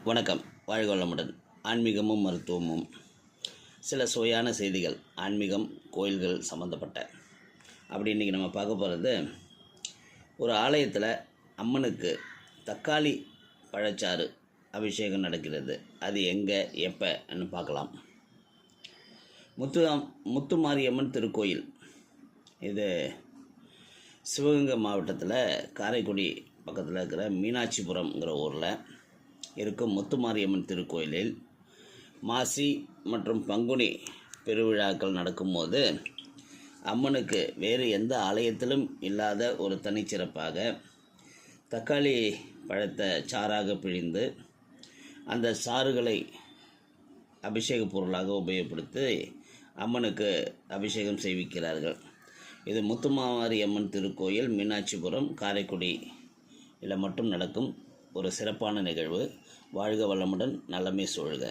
வணக்கம். வாழ்க வளமுடன். ஆன்மீகமும் மருத்துவமும் சில சுவையான செய்திகள், ஆன்மீகம், கோயில்கள் சம்மந்தப்பட்ட. அப்படி இன்றைக்கி நம்ம பார்க்க போகிறது, ஒரு ஆலயத்தில் அம்மனுக்கு தக்காளி பழச்சாறு அபிஷேகம் நடக்கிறது. அது எங்கே, எப்போன்னு பார்க்கலாம். முத்துமாரியம்மன் திருக்கோயில். இது சிவகங்கை மாவட்டத்தில் காரைக்குடி பக்கத்தில் இருக்கிற மீனாட்சிபுரம்ங்கிற ஊரில் இருக்கும் முத்துமாரியம்மன் திருக்கோயிலில் மாசி மற்றும் பங்குனி பெருவிழாக்கள் நடக்கும்போது அம்மனுக்கு வேறு எந்த ஆலயத்திலும் இல்லாத ஒரு தனிச்சிறப்பாக தக்காளி பழத்தை சாறாக பிழிந்து அந்த சாறுகளை அபிஷேக பொருளாக உபயோகப்படுத்தி அம்மனுக்கு அபிஷேகம் செய்விக்கிறார்கள். இது முத்துமாரியம்மன் திருக்கோயில், மீனாட்சிபுரம், காரைக்குடியில் மட்டும் நடக்கும் ஒரு சிறப்பான நிகழ்வு. வாழ்க வளமுடன், நலமே சூழ்க.